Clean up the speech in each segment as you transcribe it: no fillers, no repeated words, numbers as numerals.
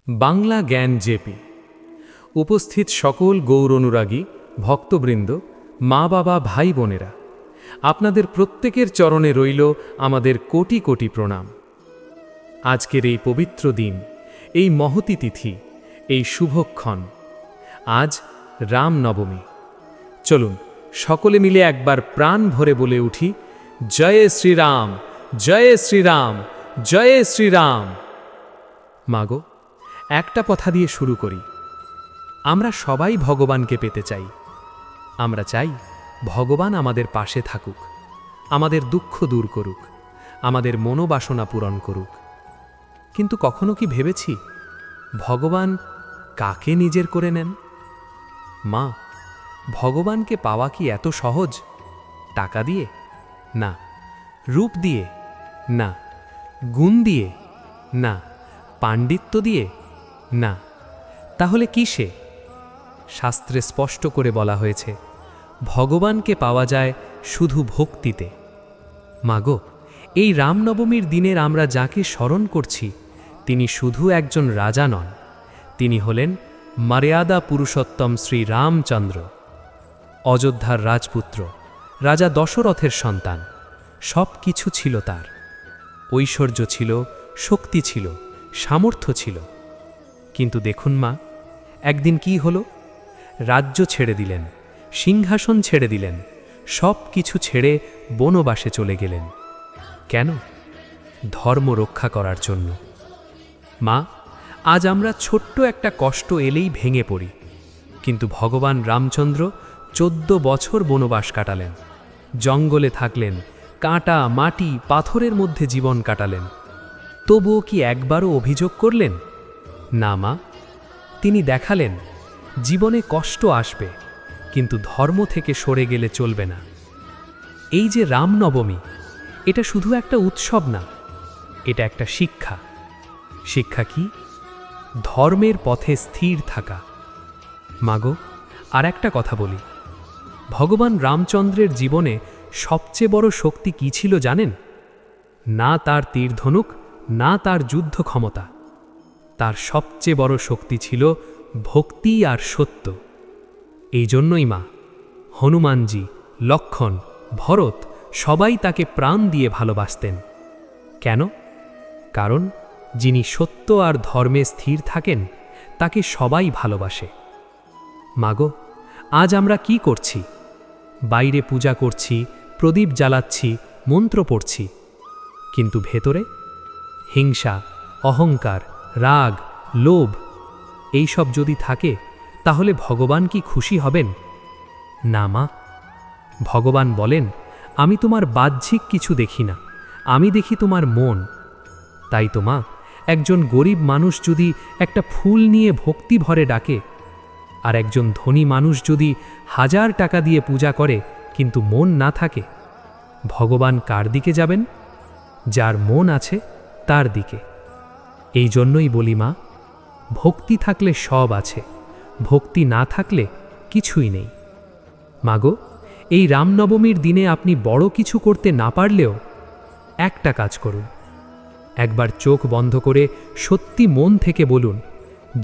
বাংলা জ্ঞান জেপি। উপস্থিত সকল গৌর অনুরাগী ভক্তবৃন্দ, মা বাবা, ভাই বোনেরা, আপনাদের প্রত্যেকের চরণে রইল আমাদের কোটি কোটি প্রণাম। আজকের এই পবিত্র দিন, এই মহতী তিথি, এই শুভক্ষণ, আজ রামনবমী। চলুন সকলে মিলে একবার প্রাণ ভরে বলে উঠি, জয় শ্রীরাম, জয় শ্রীরাম, জয় শ্রীরাম। মাগো, একটা কথা দিয়ে শুরু করি। আমরা সবাই ভগবানকে পেতে চাই। আমরা চাই ভগবান আমাদের পাশে থাকুক, আমাদের দুঃখ দূর করুক, আমাদের মনোবাসনা পূরণ করুক। কিন্তু কখনো কি ভেবেছি ভগবান কাকে নিজের করে নেন? মা, ভগবানকে পাওয়া কি এত সহজ? টাকা দিয়ে? না। রূপ দিয়ে? না। গুণ দিয়ে? না। পাণ্ডিত্য দিয়ে? না। তাহলে কিসে? শাস্ত্রে স্পষ্ট করে বলা হয়েছে, ভগবানকে পাওয়া যায় শুধু ভক্তিতে। মাগো, এই রামনবমীর দিনের আমরা যাকে স্মরণ করছি, তিনি শুধু একজন রাজা নন, তিনি হলেন মর্যাদা পুরুষোত্তম শ্রী রামচন্দ্র। অযোধ্যার রাজপুত্র, রাজা দশরথের সন্তান। সব কিছু ছিল তার। ঐশ্বর্য ছিল, শক্তি ছিল, সামর্থ্য ছিল। কিন্তু দেখুন মা, একদিন কি হলো? রাজ্য ছেড়ে দিলেন, সিংহাসন ছেড়ে দিলেন, সব কিছু ছেড়ে বনবাসে চলে গেলেন। কেন? ধর্ম রক্ষা করার জন্য। মা, আজ আমরা ছোট্ট একটা কষ্ট এলেই ভেঙে পড়ি, কিন্তু ভগবান রামচন্দ্র 14 বছর বনবাস কাটালেন, জঙ্গলে থাকলেন, কাঁটা, মাটি, পাথরের মধ্যে জীবন কাটালেন। তবুও কি একবারও অভিযোগ করলেন? না মা, তিনি দেখালেন জীবনে কষ্ট আসবে, কিন্তু ধর্ম থেকে সরে গেলে চলবে না। এই যে রামনবমী, এটা শুধু একটা উৎসব না, এটা একটা শিক্ষা। শিক্ষা কি? ধর্মের পথে স্থির থাকা। মাগো, আর একটা কথা বলি, ভগবান রামচন্দ্রের জীবনে সবচেয়ে বড় শক্তি কি ছিল জানেন? না তার তীরধনুক, না তার যুদ্ধ ক্ষমতা। তার সবচেয়ে বড় শক্তি ছিল ভক্তি আর সত্য। এই জন্যই মা, হনুমানজি, লক্ষ্মণ, ভরত সবাই তাকে প্রাণ দিয়ে ভালোবাসতেন। কেন? কারণ যিনি সত্য আর ধর্মে স্থির থাকেন, তাকে সবাই ভালোবাসে। মাগো, আজ আমরা কি করছি? বাইরে পূজা করছি, প্রদীপ জ্বালাচ্ছি, মন্ত্র পড়ছি, কিন্তু ভেতরে হিংসা, অহংকার, রাগ, লোভ এইসব যদি থাকে, তাহলে ভগবান কি খুশি হবেন? না মা, ভগবান বলেন, আমি তোমার বাহ্যিক কিছু দেখি না, আমি দেখি তোমার মন। তাই তো মা, একজন গরিব মানুষ যদি একটা ফুল নিয়ে ভক্তি ভরে ডাকে, আর একজন ধনী মানুষ যদি 1000 টাকা দিয়ে পূজা করে কিন্তু মন না থাকে, ভগবান কার দিকে যাবেন? যার মন আছে তার দিকে। এই জন্যই বলি মা, ভক্তি থাকলে সব আছে, ভক্তি না থাকলে কিছুই নেই। মাগো, এই রামনবমীর দিনে আপনি বড় কিছু করতে না পারলেও একটা কাজ করুন। একবার চোখ বন্ধ করে সত্যি মন থেকে বলুন,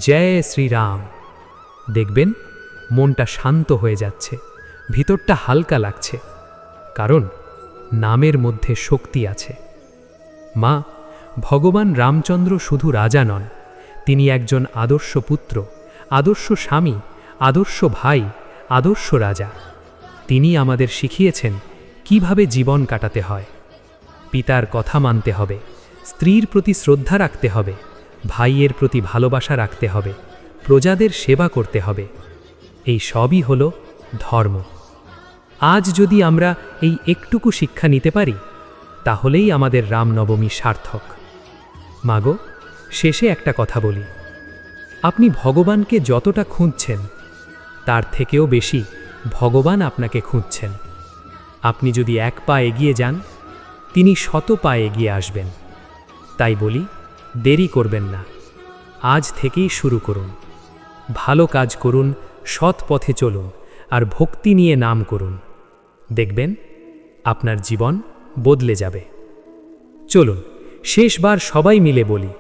জয় শ্রীরাম। দেখবেন মনটা শান্ত হয়ে যাচ্ছে, ভিতরটা হালকা লাগছে, কারণ নামের মধ্যে শক্তি আছে। মা, ভগবান রামচন্দ্র শুধু রাজা নন, তিনি একজন আদর্শ পুত্র, আদর্শ স্বামী, আদর্শ ভাই, আদর্শ রাজা। তিনি আমাদের শিখিয়েছেন কিভাবে জীবন কাটাতে হয়। পিতার কথা মানতে হবে, স্ত্রীর প্রতি শ্রদ্ধা রাখতে হবে, ভাইয়ের প্রতি ভালোবাসা রাখতে হবে, প্রজাদের সেবা করতে হবে। এই সবই হলো ধর্ম। আজ যদি আমরা এই একটুকু শিক্ষা নিতে পারি, তাহলেই আমাদের রামনবমী সার্থক। মাগো, শেষে একটা কথা বলি, আপনি ভগবানকে যতটা খুঁজছেন, তার থেকেও বেশি ভগবান আপনাকে খুঁজছেন। আপনি যদি 1 পা এগিয়ে যান, তিনি 100 পা এগিয়ে আসবেন। তাই বলি, দেরি করবেন না, আজ থেকেই শুরু করুন। ভালো কাজ করুন, সৎ পথে চলুন, আর ভক্তি নিয়ে নাম করুন। দেখবেন আপনার জীবন বদলে যাবে। চলুন শেষবার সবাই মিলে বলি,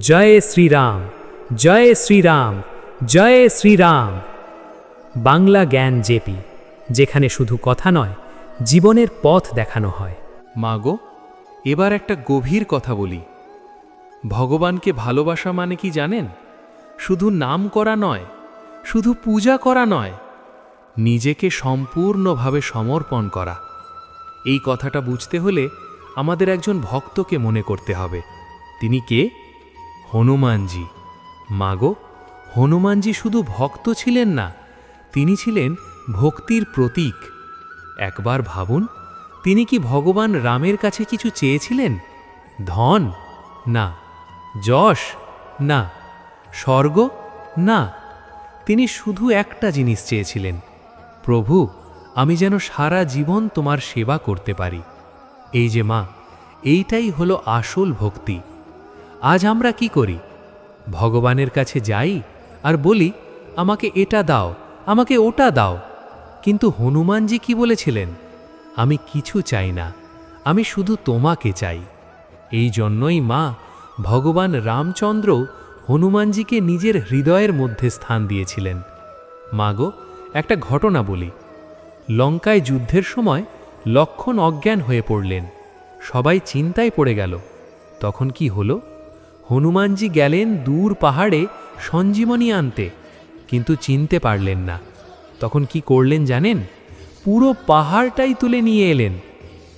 জয় শ্রীরাম, জয় শ্রীরাম, জয় শ্রীরাম। বাংলা জ্ঞান জেপি, যেখানে শুধু কথা নয়, জীবনের পথ দেখানো হয়। মাগো, এবার একটা গভীর কথা বলি। ভগবানকে ভালোবাসা মানে কি জানেন? শুধু নাম করা নয়, শুধু পূজা করা নয়, নিজেকে সম্পূর্ণভাবে সমর্পণ করা। এই কথাটা বুঝতে হলে আমাদের একজন ভক্তকে মনে করতে হবে। তিনি কে? হনুমানজি। মাগো, হনুমানজি শুধু ভক্ত ছিলেন না, তিনি ছিলেন ভক্তির প্রতীক। একবার ভাবুন, তিনি কি ভগবান রামের কাছে কিছু চেয়েছিলেন? ধন? না। যশ? না। স্বর্গ? না। তিনি শুধু একটা জিনিস চেয়েছিলেন, প্রভু, আমি যেন সারা জীবন তোমার সেবা করতে পারি। এই যে মা, এইটাই হলো আসল ভক্তি। আজ আমরা কি করি? ভগবানের কাছে যাই আর বলি, আমাকে এটা দাও, আমাকে ওটা দাও। কিন্তু হনুমানজি কি বলেছিলেন? আমি কিছু চাই না, আমি শুধু তোমাকে চাই। এই জন্যই মা, ভগবান রামচন্দ্র হনুমানজিকে নিজের হৃদয়ের মধ্যে স্থান দিয়েছিলেন। মাগো, একটা ঘটনা বলি। লঙ্কায় যুদ্ধের সময় লক্ষ্মণ অজ্ঞান হয়ে পড়লেন। সবাই চিন্তায় পড়ে গেল। তখন কি হলো? হনুমানজি গেলেন দূর পাহাড়ে সঞ্জীবনী আনতে, কিন্তু চিনতে পারলেন না। তখন কি করলেন জানেন? পুরো পাহাড়টাই তুলে নিয়ে এলেন।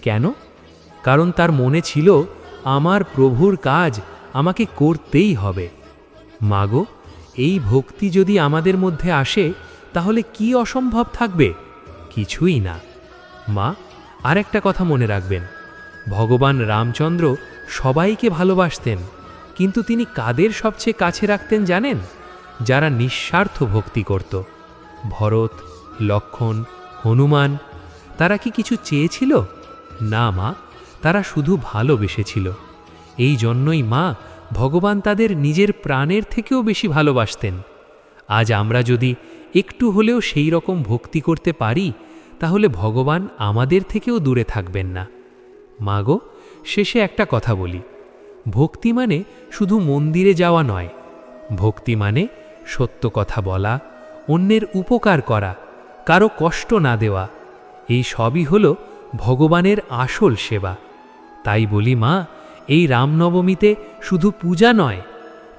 কেন? কারণ তার মনে ছিল, আমার প্রভুর কাজ আমাকে করতেই হবে। মাগো, এই ভক্তি যদি আমাদের মধ্যে আসে, তাহলে কি অসম্ভব থাকবে? কিছুই না। মা, আর একটা কথা মনে রাখবেন, ভগবান রামচন্দ্র সবাইকে ভালোবাসতেন, কিন্তু তিনি কাদের সবচেয়ে কাছে রাখতেন জানেন? যারা নিঃস্বার্থ ভক্তি করত। ভরত, লক্ষ্মণ, হনুমান, তারা কি কিছু চেয়েছিল? না মা, তারা শুধু ভালোবেসেছিল। এই জন্যই মা, ভগবান তাদের নিজের প্রাণের থেকেও বেশি ভালোবাসতেন। আজ আমরা যদি একটু হলেও সেই রকম ভক্তি করতে পারি, তাহলে ভগবান আমাদের থেকেও দূরে থাকবেন না। মাগো, শেষে একটা কথা বলি, ভক্তি মানে শুধু মন্দিরে যাওয়া নয়। ভক্তি মানে সত্য কথা বলা, অন্যের উপকার করা, কারো কষ্ট না দেওয়া। এই সবই হলো ভগবানের আসল সেবা। তাই বলি মা, এই রামনবমীতে শুধু পূজা নয়,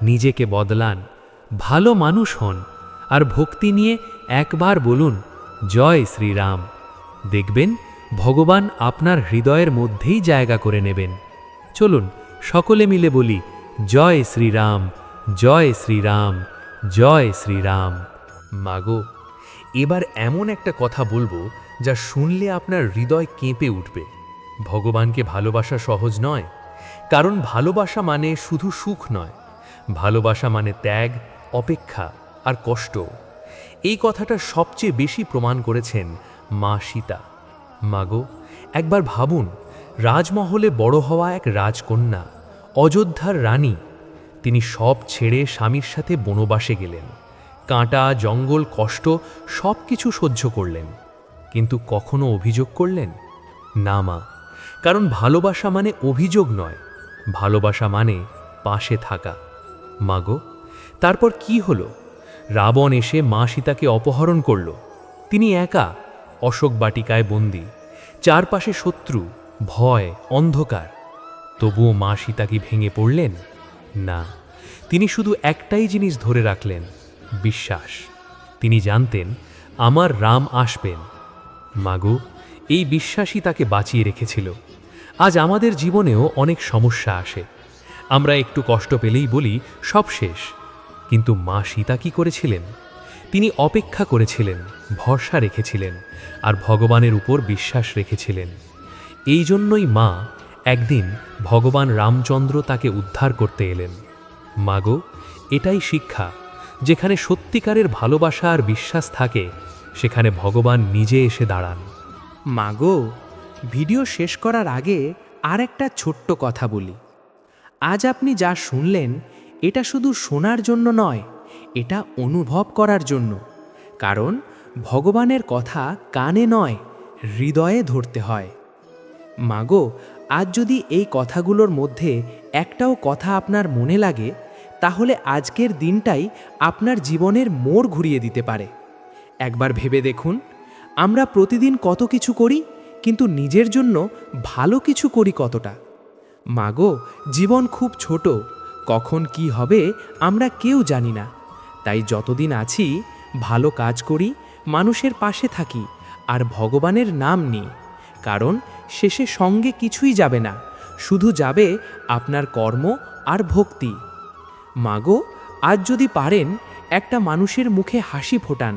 নিজেকে বদলান, ভালো মানুষ হন, আর ভক্তি নিয়ে একবার বলুন, জয় শ্রীরাম। দেখবেন ভগবান আপনার হৃদয়ের মধ্যেই জায়গা করে নেবেন। চলুন সকলে মিলে বলি, জয় শ্রীরাম, জয় শ্রীরাম, জয় শ্রীরাম। মাগো, এবার এমন একটা কথা বলবো যা শুনলে আপনার হৃদয় কেঁপে উঠবে। ভগবানকে ভালোবাসা সহজ নয়, কারণ ভালোবাসা মানে শুধু সুখ নয়। ভালোবাসা মানে ত্যাগ, অপেক্ষা আর কষ্ট। এই কথাটা সবচেয়ে বেশি প্রমাণ করেছেন মা সীতা। মাগো, একবার ভাবুন, রাজমহলে বড় হওয়া এক রাজকন্যা, অযোধ্যার রানী, তিনি সব ছেড়ে স্বামীর সাথে বনবাসে গেলেন। কাঁটা, জঙ্গল, কষ্ট সব কিছু সহ্য করলেন, কিন্তু কখনো অভিযোগ করলেন না মা। কারণ ভালোবাসা মানে অভিযোগ নয়, ভালোবাসা মানে পাশে থাকা। মাগো, তারপর কি হলো? রাবণ এসে মা সীতাকে অপহরণ করল। তিনি একা, অশোক বাটিকায় বন্দী, চারপাশে শত্রু, ভয়, অন্ধকার। তবুও মা সীতা কি ভেঙে পড়লেন? না, তিনি শুধু একটাই জিনিস ধরে রাখলেন, বিশ্বাস। তিনি জানতেন, আমার রাম আসবেন। মাগো, এই বিশ্বাসই তাকে বাঁচিয়ে রেখেছিল। আজ আমাদের জীবনেও অনেক সমস্যা আসে, আমরা একটু কষ্ট পেলেই বলি সব শেষ। কিন্তু মা সীতা কি করেছিলেন? তিনি অপেক্ষা করেছিলেন, ভরসা রেখেছিলেন, আর ভগবানের উপর বিশ্বাস রেখেছিলেন। এই জন্যই মা, একদিন ভগবান রামচন্দ্র তাকে উদ্ধার করতে এলেন। মাগো, এটাই শিক্ষা, যেখানে সত্যিকারের ভালোবাসা আর বিশ্বাস থাকে, সেখানে ভগবান নিজে এসে দাঁড়ান। মাগো, ভিডিও শেষ করার আগে আর একটা ছোট্ট কথা বলি। আজ আপনি যা শুনলেন, এটা শুধু শোনার জন্য নয়, এটা অনুভব করার জন্য। কারণ ভগবানের কথা কানে নয়, হৃদয়ে ধরতে হয়। মাগো, আজ যদি এই কথাগুলোর মধ্যে একটাও কথা আপনার মনে লাগে, তাহলে আজকের দিনটাই আপনার জীবনের মোড় ঘুরিয়ে দিতে পারে। একবার ভেবে দেখুন, আমরা প্রতিদিন কত কিছু করি, কিন্তু নিজের জন্য ভালো কিছু করি কতটা? মাগো, জীবন খুব ছোট, কখন কি হবে আমরা কেউ জানি না। তাই যতদিন আছি ভালো কাজ করি, মানুষের পাশে থাকি আর ভগবানের নাম নিই। কারণ শেষে সঙ্গে কিছুই যাবে না, শুধু যাবে আপনার কর্ম আর ভক্তি। মাগো, আজ যদি পারেন একটা মানুষের মুখে হাসি ফোটান,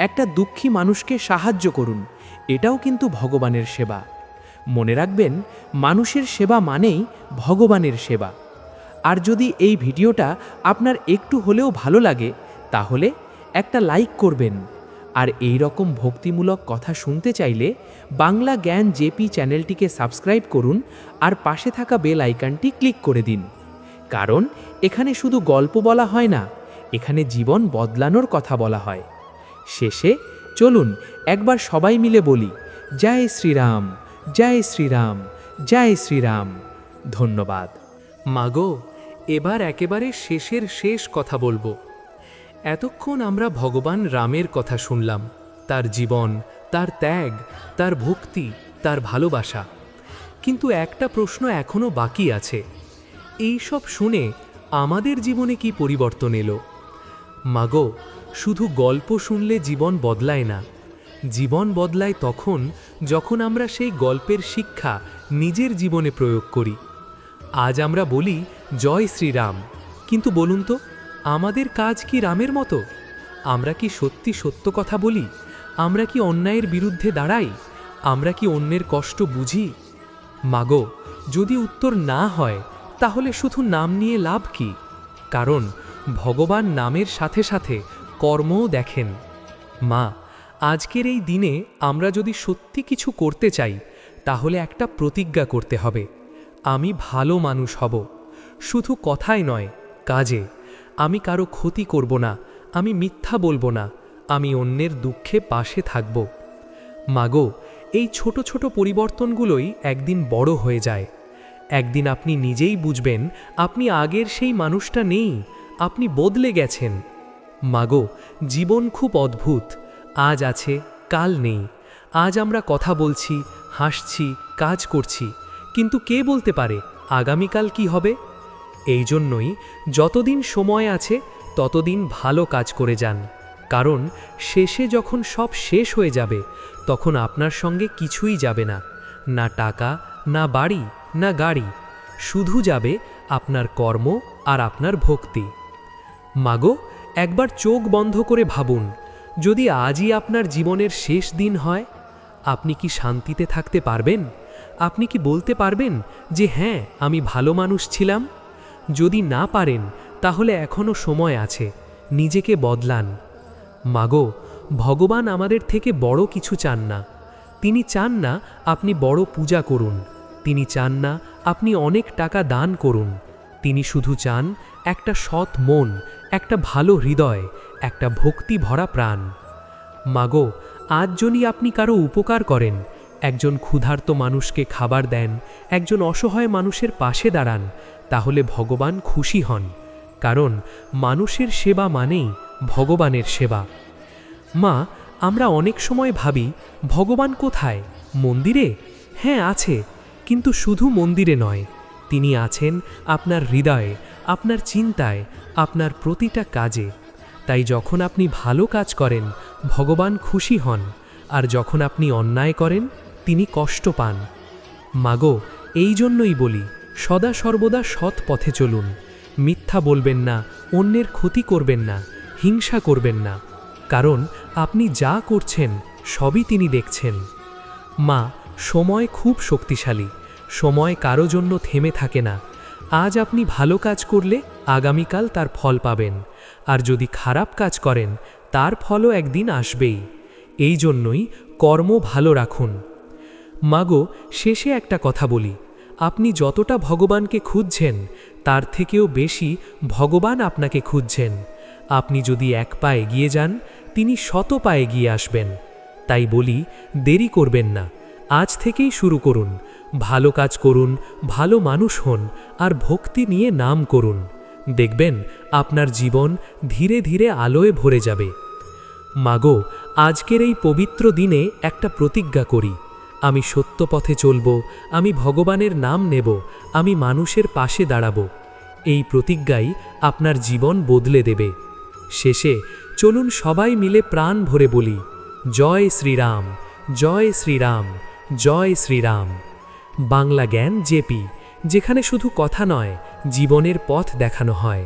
একটা দুঃখী মানুষকে সাহায্য করুন, এটাও কিন্তু ভগবানের সেবা। মনে রাখবেন, মানুষের সেবা মানেই ভগবানের সেবা। আর যদি এই ভিডিওটা আপনার একটু হলেও ভালো লাগে, তাহলে একটা লাইক করবেন। আর এই রকম ভক্তিমূলক কথা শুনতে চাইলে বাংলা জ্ঞান জেপি চ্যানেলটিকে সাবস্ক্রাইব করুন আর পাশে থাকা বেল আইকনটি ক্লিক করে দিন। কারণ এখানে শুধু গল্প বলা হয় না, এখানে জীবন বদলানোর কথা বলা হয়। শেষে চলুন একবার সবাই মিলে বলি, জয় শ্রীরাম, জয় শ্রীরাম, জয় শ্রীরাম। ধন্যবাদ। মাগো, এবার একেবারে শেষের শেষ কথা বলবো। এতক্ষণ আমরা ভগবান রামের কথা শুনলাম, তার জীবন, তার ত্যাগ, তার ভক্তি, তার ভালোবাসা। কিন্তু একটা প্রশ্ন এখনো বাকি আছে, এই সব শুনে আমাদের জীবনে কি পরিবর্তন এলো? মাগো, শুধু গল্প শুনলে জীবন বদলায় না। জীবন বদলায় তখন যখন আমরা সেই গল্পের শিক্ষা নিজের জীবনে প্রয়োগ করি। আজ আমরা বলি জয় শ্রীরাম, কিন্তু বলুন তো, আমাদের কাজ কি রামের মতো? আমরা কি সত্যি সত্য কথা বলি? আমরা কি অন্যায়ের বিরুদ্ধে দাঁড়াই? আমরা কি অন্যের কষ্ট বুঝি? মাগো, যদি উত্তর না হয়, তাহলে শুধু নাম নিয়ে লাভ কি? কারণ ভগবান নামের সাথে সাথে কর্মও দেখেন। মা, আজকের এই দিনে আমরা যদি সত্যি কিছু করতে চাই, তাহলে একটা প্রতিজ্ঞা করতে হবে। আমি ভালো মানুষ হব, শুধু কথায় নয়, কাজে। আমি কারো ক্ষতি করব না, আমি মিথ্যা বলবো না, আমি অন্যের দুঃখে পাশে থাকব। মাগো, এই ছোট ছোট পরিবর্তনগুলোই একদিন বড় হয়ে যায়। একদিন আপনি নিজেই বুঝবেন আপনি আগের সেই মানুষটা নেই, আপনি বদলে গেছেন। মাগো, জীবন খুব অদ্ভুত, আজ আছে কাল নেই। আজ আমরা কথা বলছি, হাসছি, কাজ করছি, কিন্তু কে বলতে পারে আগামীকাল কি হবে? এই জন্যই যতদিন সময় আছে ততদিন ভালো কাজ করে যান। কারণ শেষে যখন সব শেষ হয়ে যাবে, তখন আপনার সঙ্গে কিছুই যাবে না, না টাকা, না বাড়ি, না গাড়ি, শুধু যাবে আপনার কর্ম আর আপনার ভক্তি। মাগো, একবার চোখ বন্ধ করে ভাবুন, যদি আজই আপনার জীবনের শেষ দিন হয়, আপনি কি শান্তিতে থাকতে পারবেন? আপনি কি বলতে পারবেন যে হ্যাঁ, আমি ভালো মানুষ ছিলাম? যদি না পারেন, তাহলে এখনো সময় আছে, নিজেকে বদলান। মাগো, ভগবান আমাদের থেকে বড় কিছু চান না। তিনি চান না আপনি বড় পূজা করুন, তিনি চান না আপনি অনেক টাকা দান করুন। তিনি শুধু চান একটা সৎ মন, একটা ভালো হৃদয়, একটা ভক্তি ভরা প্রাণ। মাগো, আজ যদি আপনি কারো উপকার করেন, একজন ক্ষুধার্ত মানুষকে খাবার দেন, একজন অসহায় মানুষের পাশে দাঁড়ান, তাহলে ভগবান খুশি হন। কারণ মানুষের সেবা মানেই ভগবানের সেবা। মা, আমরা অনেক সময় ভাবি ভগবান কোথায়? মন্দিরে? হ্যাঁ আছে, কিন্তু শুধু মন্দিরে নয়, তিনি আছেন আপনার হৃদয়ে, আপনার চিন্তায়, আপনার প্রতিটা কাজে। তাই যখন আপনি ভালো কাজ করেন, ভগবান খুশি হন, আর যখন আপনি অন্যায় করেন, তিনি কষ্ট পান। মাগো, এই জন্যই বলি, সদা সর্বদা সৎ পথে চলুন। মিথ্যা বলবেন না, অন্যের ক্ষতি করবেন না, হিংসা করবেন না। কারণ আপনি যা করছেন সবই তিনি দেখছেন। মা, সময় খুব শক্তিশালী, সময় কারো জন্য থেমে থাকে না। আজ আপনি ভালো কাজ করলে আগামীকাল তার ফল পাবেন, আর যদি খারাপ কাজ করেন তার ফলও একদিন আসবেই। এই জন্যই কর্ম ভালো রাখুন। মাগো, শেষে একটা কথা বলি, আপনি যতটা ভগবানকে খুঁজছেন, তার থেকেও বেশি ভগবান আপনাকে খুঁজছেন। আপনি যদি এক পা এগিয়ে যান, তিনি 100 পা এগিয়ে আসবেন। তাই বলি, দেরি করবেন না, আজ থেকেই শুরু করুন। ভালো কাজ করুন, ভালো মানুষ হন, আর ভক্তি নিয়ে নাম করুন। দেখবেন আপনার জীবন ধীরে ধীরে আলোয় ভরে যাবে। মাগো, আজকের এই পবিত্র দিনে একটা প্রতিজ্ঞা করি। আমি সত্য পথে চলব, আমি ভগবানের নাম নেব, আমি মানুষের পাশে দাঁড়াব। এই প্রতিজ্ঞাই আপনার জীবন বদলে দেবে। শেষে চলুন সবাই মিলে প্রাণ ভরে বলি, জয় শ্রীরাম, জয় শ্রীরাম, জয় শ্রীরাম। বাংলা জ্ঞান জেপি, যেখানে শুধু কথা নয়, জীবনের পথ দেখানো হয়।